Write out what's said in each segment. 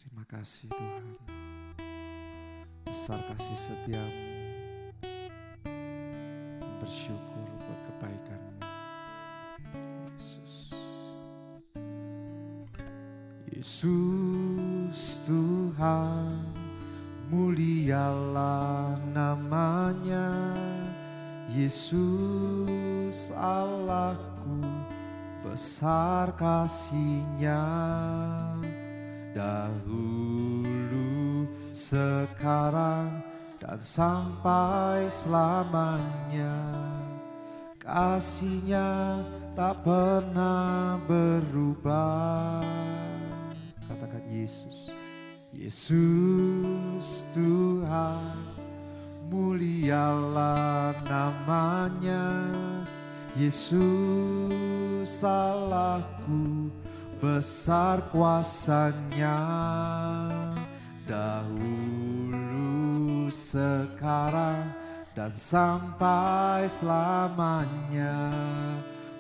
Terima kasih Tuhan, besar kasih setiamu, bersyukur buat kebaikan-Mu Yesus. Yesus Tuhan, mulialah namanya. Yesus Allahku, besar kasih-Nya. Dahulu, sekarang, dan sampai selamanya. Kasih-Nya tak pernah berubah. Katakan Yesus. Yesus Tuhan, mulialah namanya. Yesus Allahku, besar kuasa-Nya. Dahulu, sekarang, dan sampai selamanya.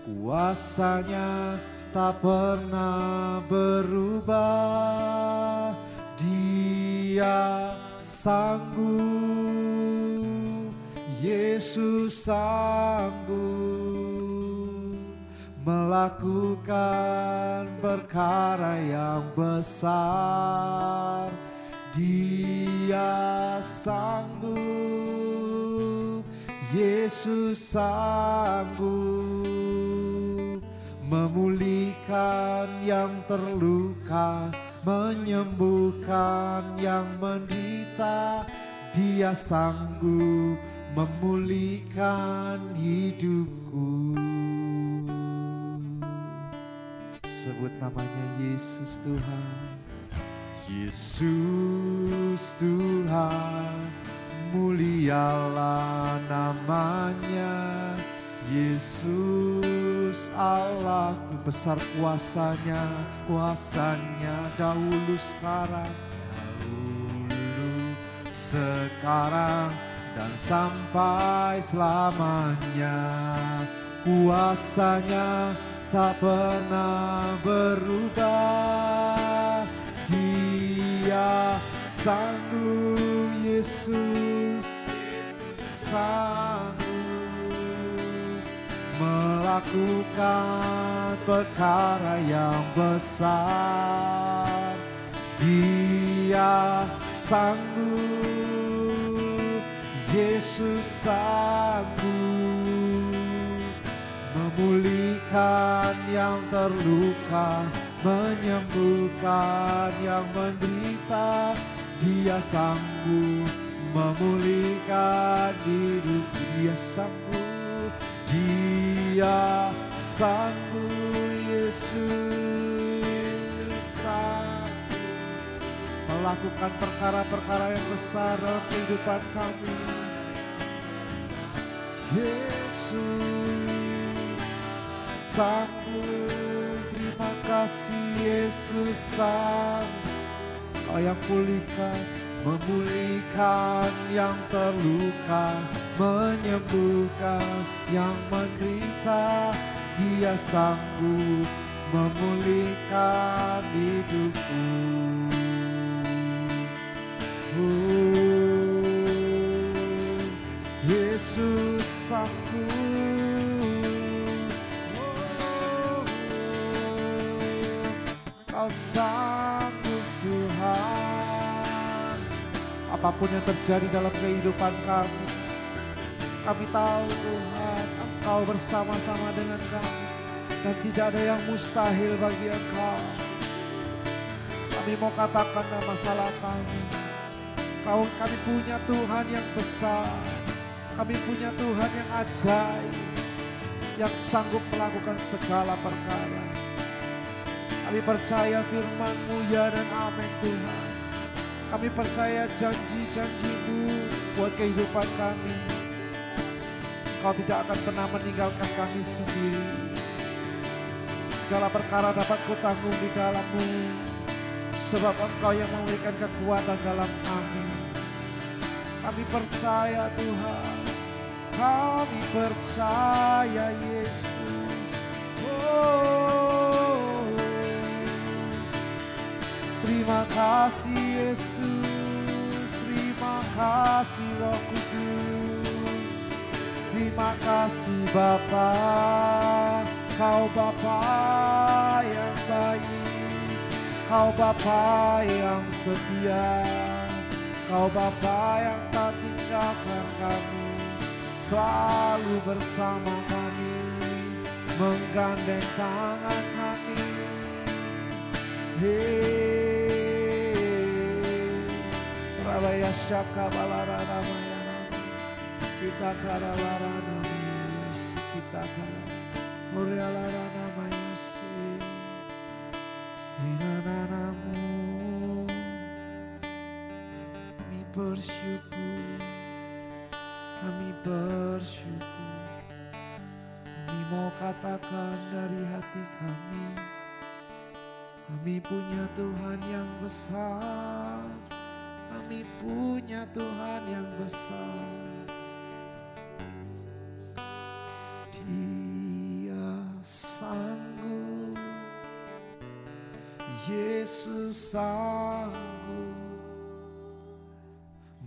Kuasa-Nya tak pernah berubah. Dia sanggup, Yesus sanggup melakukan perkara yang besar. Dia sanggup, Yesus sanggup memulihkan yang terluka, menyembuhkan yang menderita. Dia sanggup memulihkan hidupku. Sebut namanya Yesus Tuhan. Yesus Tuhan, mulialah namanya. Yesus Allahku, besar kuasa-Nya. Kuasa-Nya dahulu, sekarang, sekarang, dan sampai selamanya. Kuasa-Nya tak pernah berubah. Dia sanggup, Yesus sanggup melakukan perkara yang besar. Dia sanggup, Yesus sanggup memulihkan yang terluka, menyembuhkan yang menderita. Dia sanggup memulihkan hidup. Dia sanggup, Dia sanggup, Yesus sanggup melakukan perkara-perkara yang besar dalam kehidupan kami. Yesus sanggup, terima kasih Yesus sanggup. Kau yang pulihkan, memulihkan yang terluka, menyembuhkan yang menderita. Dia sanggup memulihkan hidupku. Yesus sanggup. Kau sanggup Tuhan. Apapun yang terjadi dalam kehidupan kami, kami tahu Tuhan, Engkau bersama-sama dengan kami. Dan tidak ada yang mustahil bagi Engkau. Kami mau katakan nama masalah kami. Kami punya Tuhan yang besar. Kami punya Tuhan yang ajaib, yang sanggup melakukan segala perkara. Kami percaya firman-Mu ya dan amin Tuhan. Kami percaya janji-janji-Mu buat kehidupan kami. Kau tidak akan pernah meninggalkan kami sendiri. Segala perkara dapat kutanggung di dalam-Mu, sebab Engkau yang memberikan kekuatan dalam kami. Kami percaya Tuhan, kami percaya Yesus. Terima kasih Yesus, terima kasih Roh Kudus. Terima kasih Bapa, Kau Bapa yang baik, Kau Bapa yang setia, Kau Bapa yang tak tinggalkan kami, selalu bersama kami, menggandeng tangan kami. Rabaya Shaka Balarana Mayana, kita karalarana Mayas, kita kara Orialarana Mayas, Inananamu, kami bersyukur, kami bersyukur, kami mau katakan dari hati kami. Kami punya Tuhan yang besar, kami punya Tuhan yang besar. Dia sanggup, Yesus sanggup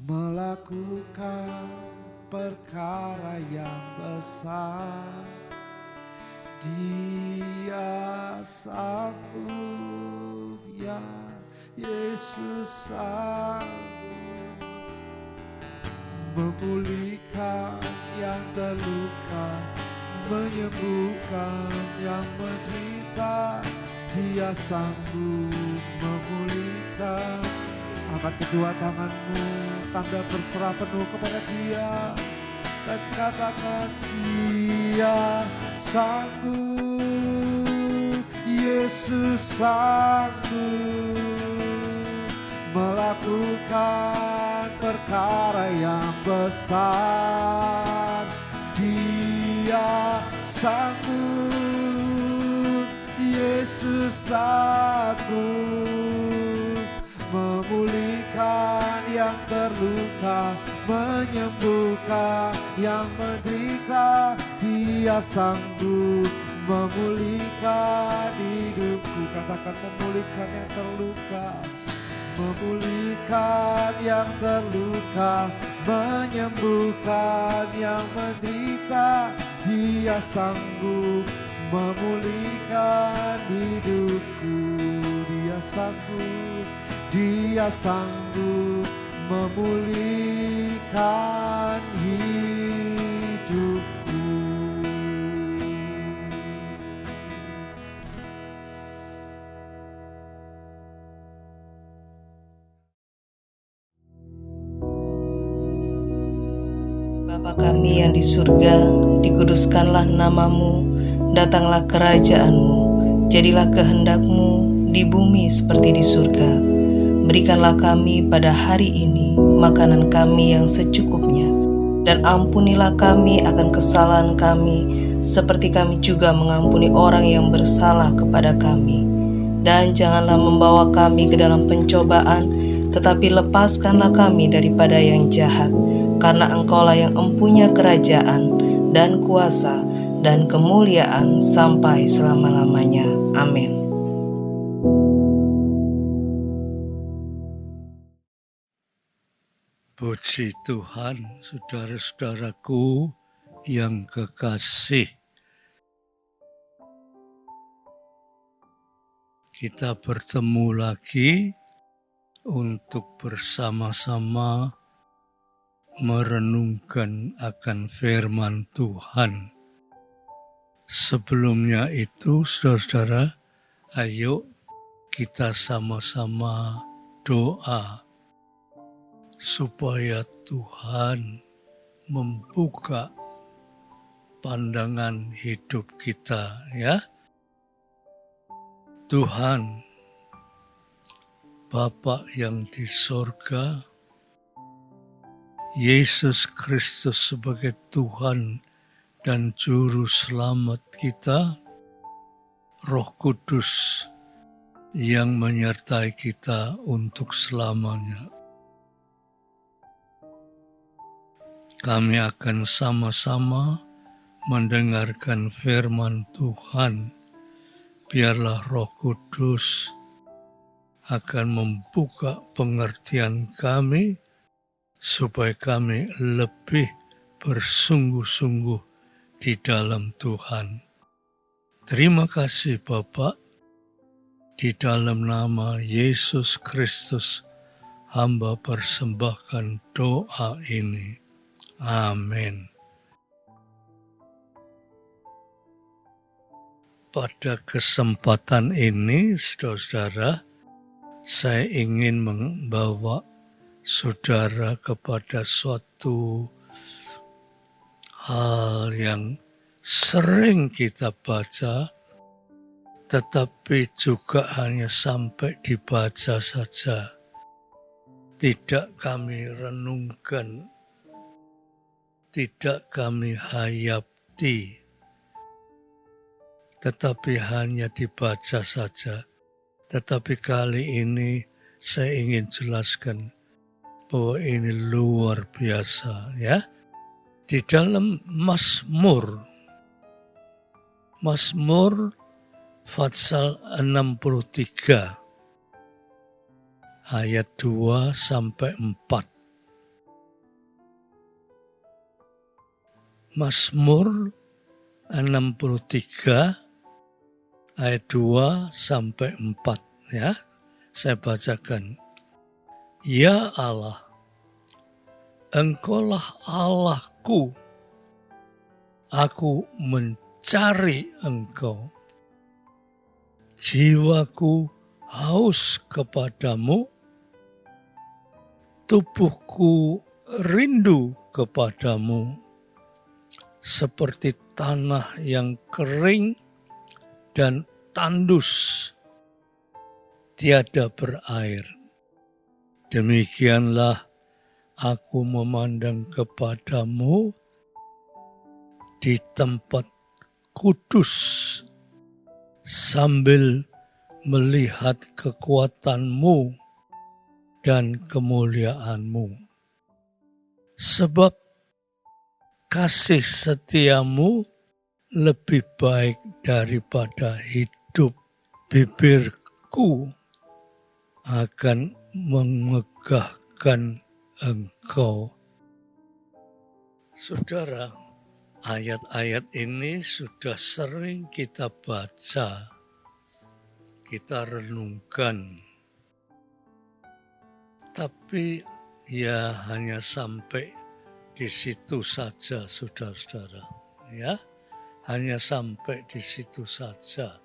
melakukan perkara yang besar. Dia sanggup, ya Yesus sanggup memulihkan yang terluka, menyembuhkan yang menderita. Dia sanggup memulihkan. Angkat kedua tanganmu, tanda berserah penuh kepada Dia, dan katakan Dia sanggup, Yesus sanggup melakukan perkara yang besar. Dia sanggup, Yesus sanggup memulihkan yang terluka, menyembuhkan yang menderita. Dia sanggup memulihkan hidupku. Katakan memulihkan yang terluka, memulihkan yang terluka, menyembuhkan yang menderita. Dia sanggup memulihkan hidupku. Dia sanggup, Dia sanggup memulihkan hidupku. Bapa kami yang di surga, dikuduskanlah namamu, datanglah kerajaan-Mu, jadilah kehendak-Mu di bumi seperti di surga. Berikanlah kami pada hari ini makanan kami yang secukupnya, dan ampunilah kami akan kesalahan kami, seperti kami juga mengampuni orang yang bersalah kepada kami. Dan janganlah membawa kami ke dalam pencobaan, tetapi lepaskanlah kami daripada yang jahat, karena Engkaulah yang empunya kerajaan dan kuasa dan kemuliaan sampai selama-lamanya. Amin. Puji Tuhan, saudara-saudaraku yang kekasih. Kita bertemu lagi untuk bersama-sama merenungkan akan firman Tuhan. Sebelumnya itu, saudara-saudara, ayo kita sama-sama doa supaya Tuhan membuka pandangan hidup kita, ya. Tuhan, Bapa yang di sorga, Yesus Kristus sebagai Tuhan dan Juru Selamat kita, Roh Kudus yang menyertai kita untuk selamanya. Kami akan sama-sama mendengarkan firman Tuhan. Biarlah Roh Kudus akan membuka pengertian kami supaya kami lebih bersungguh-sungguh di dalam Tuhan. Terima kasih Bapa, di dalam nama Yesus Kristus hamba persembahkan doa ini. Amin. Pada kesempatan ini, saudara-saudara, saya ingin membawa saudara kepada suatu hal yang sering kita baca, tetapi juga hanya sampai dibaca saja. Tidak kami renungkan, tidak kami hayati, tetapi hanya dibaca saja. Tetapi kali ini saya ingin jelaskan bahwa ini luar biasa, ya. Di dalam Mazmur pasal 63 ayat 2 sampai 4. Mazmur 63 ayat 2 sampai 4, ya. Saya bacakan. Ya Allah, Engkaulah Allahku, aku mencari Engkau. Jiwaku haus kepadamu, tubuhku rindu kepadamu, seperti tanah yang kering dan tandus, tiada berair. Demikianlah aku memandang kepadamu di tempat kudus sambil melihat kekuatanmu dan kemuliaanmu. Sebab kasih setiamu lebih baik daripada hidup, bibirku akan memegahkan Engkau. Saudara, ayat-ayat ini sudah sering kita baca, kita renungkan, tapi ya hanya sampai di situ saja, saudara-saudara, ya, hanya sampai di situ saja.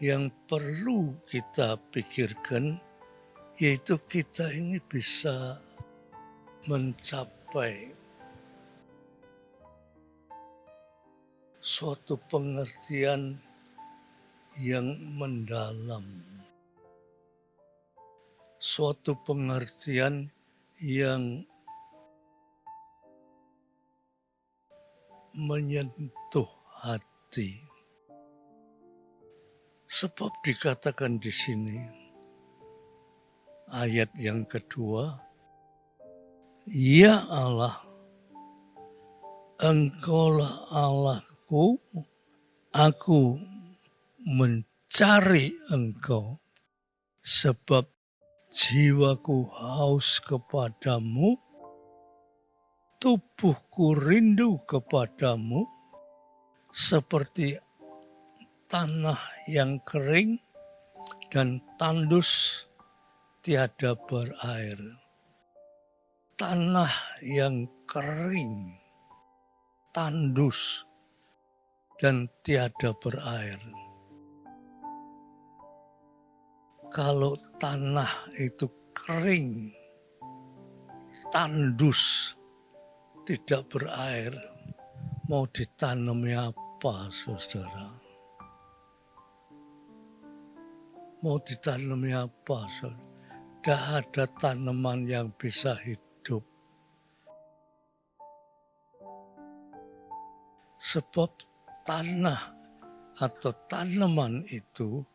Yang perlu kita pikirkan yaitu kita ini bisa mencapai suatu pengertian yang mendalam, suatu pengertian yang menyentuh hati. Sebab dikatakan di sini, ayat yang kedua, ya Allah, Engkaulah Allahku, aku mencari Engkau, sebab jiwaku haus kepadamu, tubuhku rindu kepadamu, seperti tanah yang kering dan tandus, tiada berair. Tanah yang kering, tandus, dan tiada berair. Kalau tanah itu kering, tandus, tidak berair, mau ditanami apa, saudara? Mau ditanami apa, saudara? Tidak ada tanaman yang bisa hidup. Sebab tanah atau tanaman itu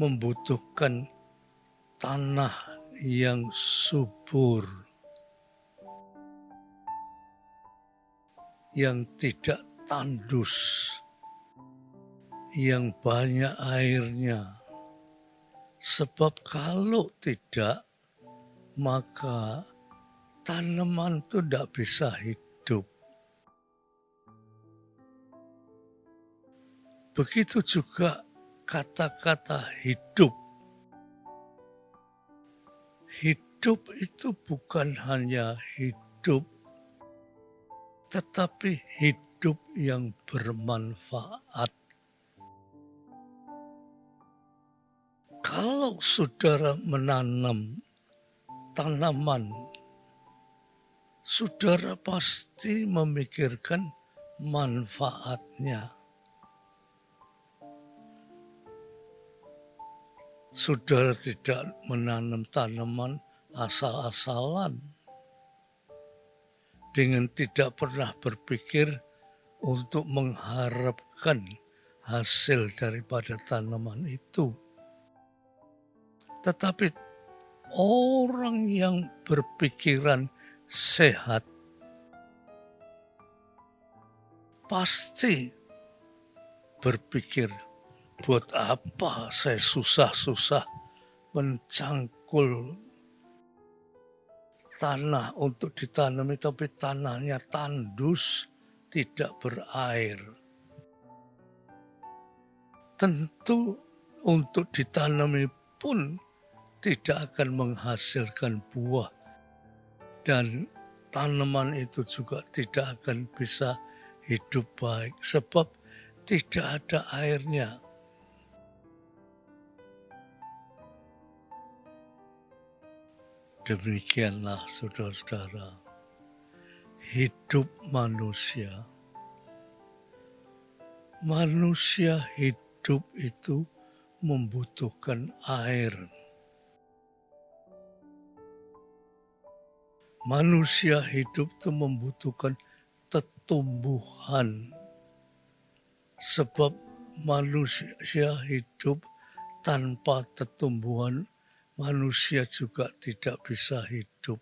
membutuhkan tanah yang subur, yang tidak tandus, yang banyak airnya, Sebab kalau tidak, maka tanaman itu tidak bisa hidup. Begitu juga kata-kata hidup. Hidup itu bukan hanya hidup, tetapi hidup yang bermanfaat. Kalau saudara menanam tanaman, saudara pasti memikirkan manfaatnya. Saudara tidak menanam tanaman asal-asalan dengan tidak pernah berpikir untuk mengharapkan hasil daripada tanaman itu. Tetapi orang yang berpikiran sehat pasti berpikir, buat apa saya susah-susah mencangkul tanah untuk ditanami, tapi tanahnya tandus, tidak berair. Tentu untuk ditanami pun tidak akan menghasilkan buah. Dan tanaman itu juga tidak akan bisa hidup baik, sebab tidak ada airnya. Demikianlah saudara-saudara, hidup manusia. Manusia hidup itu membutuhkan air. Manusia hidup itu membutuhkan tumbuhan. Sebab manusia hidup tanpa tumbuhan, manusia juga tidak bisa hidup.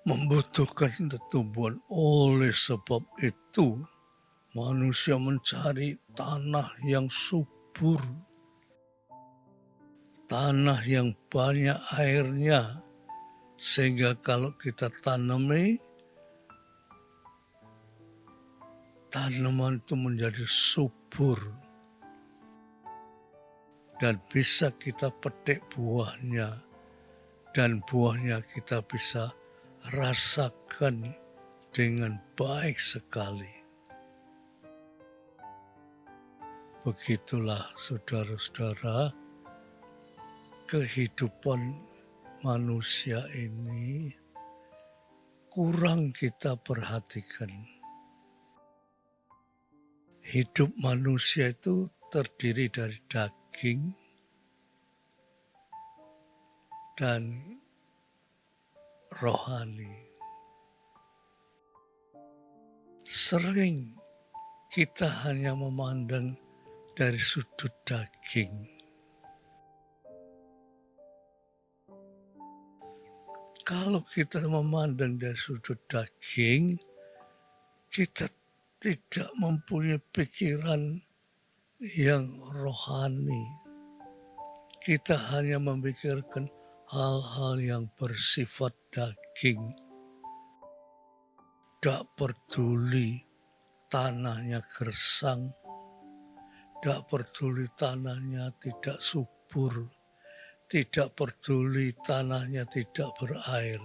Membutuhkan tumbuhan. Oleh sebab itu, manusia mencari tanah yang subur. Tanah yang banyak airnya. Sehingga kalau kita tanami, tanaman itu menjadi subur. Dan bisa kita petik buahnya. Dan buahnya kita bisa rasakan dengan baik sekali. Begitulah saudara-saudara, kehidupan manusia ini kurang kita perhatikan. Hidup manusia itu terdiri dari daging dan rohani. Sering kita hanya memandang dari sudut daging. Kalau kita memandang dari sudut daging, kita tidak mempunyai pikiran yang rohani. Kita hanya memikirkan hal-hal yang bersifat daging. Tidak peduli tanahnya gersang, tidak peduli tanahnya tidak subur, tidak peduli tanahnya tidak berair,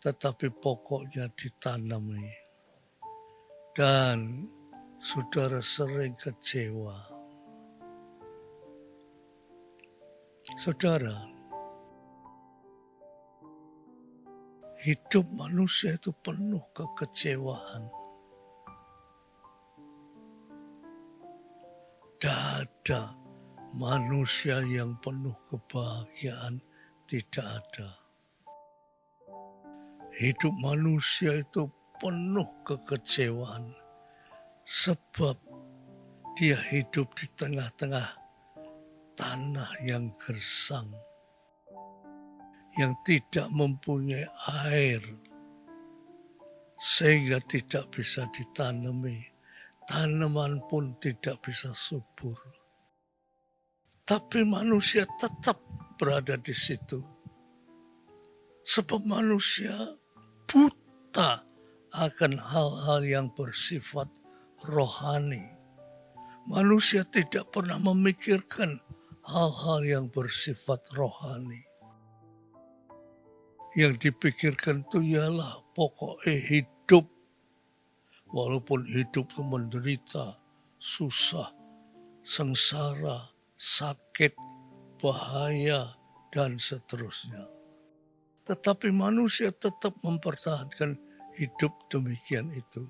tetapi pokoknya ditanami. Dan saudara sering kecewa. Saudara, hidup manusia itu penuh kekecewaan. Tidak ada manusia yang penuh kebahagiaan, tidak ada. Hidup manusia itu penuh kekecewaan, sebab dia hidup di tengah-tengah tanah yang gersang, yang tidak mempunyai air, sehingga tidak bisa ditanami. Tanaman pun tidak bisa subur. Tetapi manusia tetap berada di situ. Sebab manusia buta akan hal-hal yang bersifat rohani. Manusia tidak pernah memikirkan hal-hal yang bersifat rohani. Yang dipikirkan itu ialah pokoknya hidup. Walaupun hidup itu menderita, susah, sengsara, sakit, bahaya, dan seterusnya. Tetapi manusia tetap mempertahankan hidup demikian itu.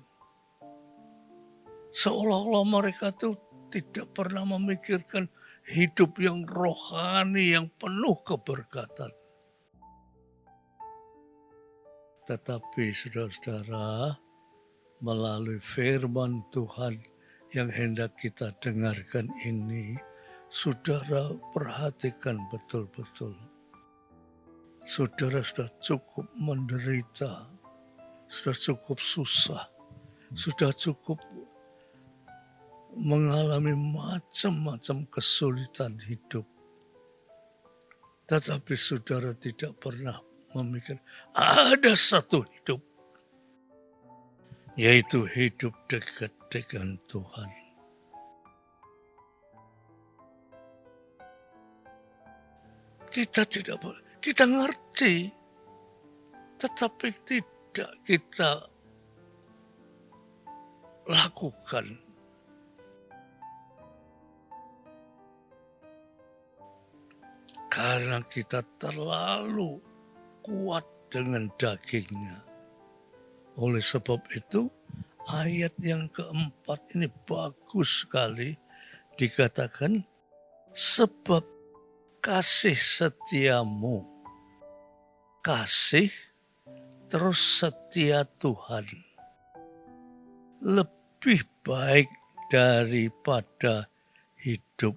Seolah-olah mereka itu tidak pernah memikirkan hidup yang rohani, yang penuh keberkatan. Tetapi saudara-saudara, melalui firman Tuhan yang hendak kita dengarkan ini, saudara perhatikan betul-betul. Saudara sudah cukup menderita, sudah cukup susah, sudah cukup mengalami macam-macam kesulitan hidup. Tetapi saudara tidak pernah memikir ada satu hidup, yaitu hidup dekat dengan Tuhan. Kita ngerti, tetapi tidak kita lakukan. Karena kita terlalu kuat dengan dagingnya. Oleh sebab itu, ayat yang keempat ini bagus sekali dikatakan, sebab kasih setiamu, kasih terus setia Tuhan, lebih baik daripada hidup.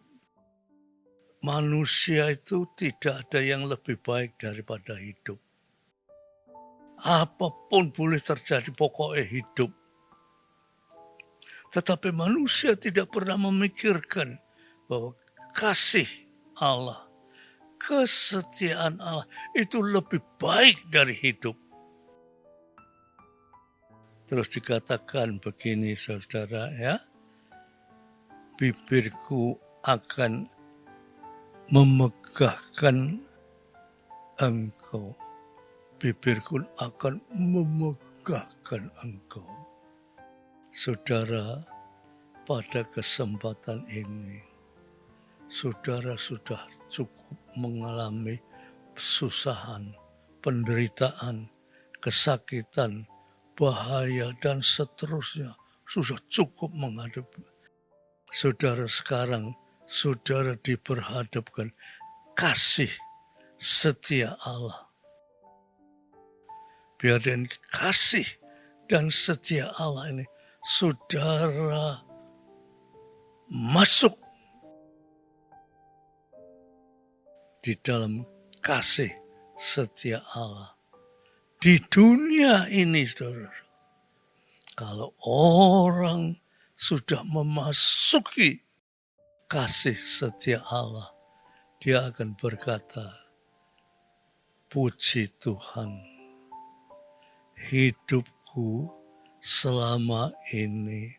Manusia itu tidak ada yang lebih baik daripada hidup. Apapun boleh terjadi, pokoknya hidup. Tetapi manusia tidak pernah memikirkan bahwa kasih Allah, kesetiaan Allah itu lebih baik dari hidup. Terus dikatakan begini saudara ya, bibirku akan memegahkan engkau. Bibirku akan memegahkan engkau. Saudara, pada kesempatan ini, saudara sudah cukup mengalami kesusahan, penderitaan, kesakitan, bahaya, dan seterusnya. Sudah cukup menghadapi. Saudara sekarang, saudara diperhadapkan kasih setia Allah. Biar dengan kasih dan setia Allah ini, saudara masuk di dalam kasih setia Allah. Di dunia ini, saudara, kalau orang sudah memasuki kasih setia Allah, dia akan berkata, puji Tuhan, hidupku selama ini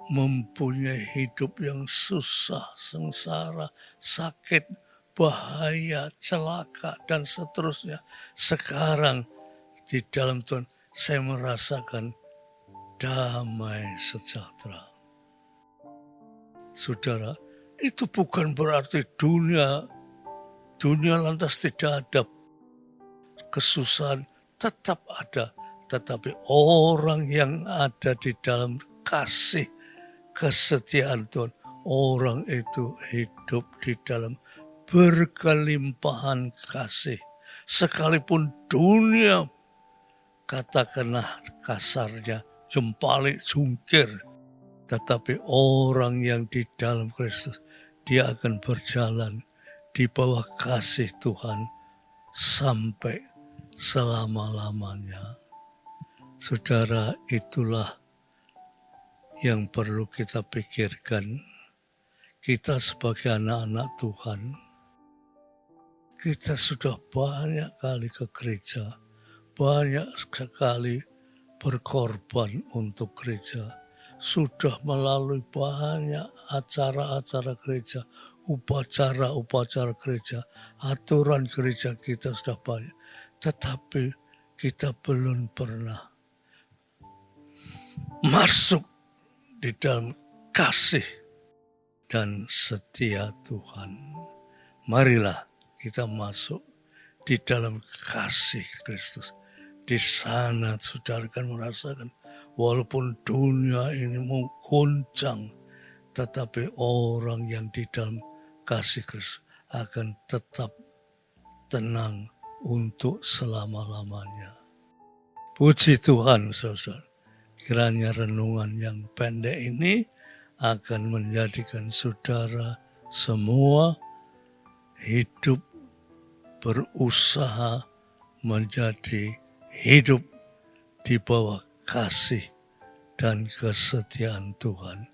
mempunyai hidup yang susah, sengsara, sakit, bahaya, celaka, dan seterusnya. Sekarang di dalam Tuhan saya merasakan damai sejahtera. Saudara, itu bukan berarti dunia lantas tidak ada kesusahan, tetap ada. Tetapi orang yang ada di dalam kasih kesetiaan Tuhan, orang itu hidup di dalam berkelimpahan kasih. Sekalipun dunia, katakanlah kasarnya, jempalik jungkir, tetapi orang yang di dalam Kristus, dia akan berjalan di bawah kasih Tuhan sampai selama-lamanya. Saudara, itulah yang perlu kita pikirkan. kita sebagai anak-anak Tuhan, kita sudah banyak kali ke gereja, banyak sekali berkorban untuk gereja, sudah melalui banyak acara-acara gereja, upacara-upacara gereja, aturan gereja kita sudah banyak. Tetapi kita belum pernah masuk di dalam kasih dan setia Tuhan. Marilah kita masuk di dalam kasih Kristus. Di sana saudara akan merasakan walaupun dunia ini mengguncang, tetapi orang yang di dalam kasih Kristus akan tetap tenang untuk selama-lamanya. Puji Tuhan, saudara. Kiranya renungan yang pendek ini akan menjadikan saudara semua hidup berusaha menjadi hidup di bawah kasih dan kesetiaan Tuhan.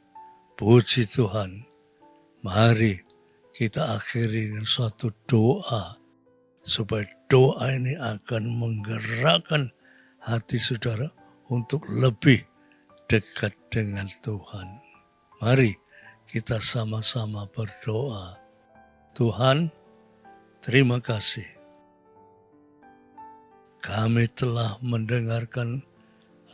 Puji Tuhan. Mari kita akhiri dengan suatu doa, supaya doa ini akan menggerakkan hati saudara untuk lebih dekat dengan Tuhan. Mari kita sama-sama berdoa. Tuhan, terima kasih. Kami telah mendengarkan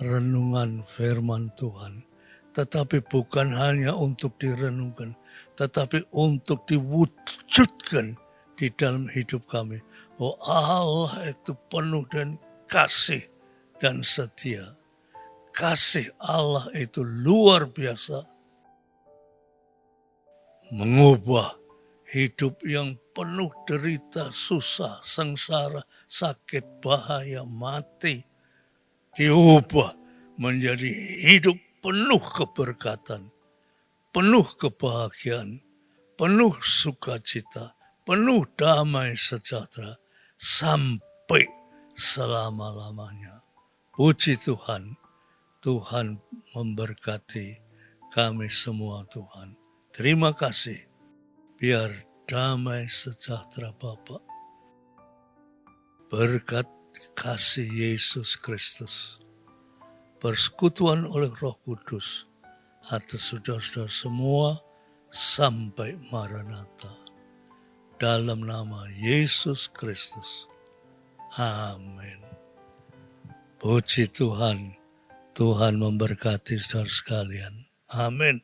renungan firman Tuhan, tetapi bukan hanya untuk direnungkan, tetapi untuk diwujudkan di dalam hidup kami. Oh, Allah itu penuh dan kasih dan setia. Kasih Allah itu luar biasa, mengubah hidup yang penuh derita, susah, sengsara, sakit, bahaya, mati, diubah menjadi hidup penuh keberkatan, penuh kebahagiaan, penuh sukacita, penuh damai sejahtera, sampai selama-lamanya. Puji Tuhan, Tuhan memberkati kami semua Tuhan. Terima kasih. Biar damai sejahtera Bapa, berkat kasih Yesus Kristus, persekutuan oleh Roh Kudus atas saudara-saudara semua sampai Maranatha. Dalam nama Yesus Kristus. Amin. Puji Tuhan. Tuhan memberkati saudara sekalian. Amin.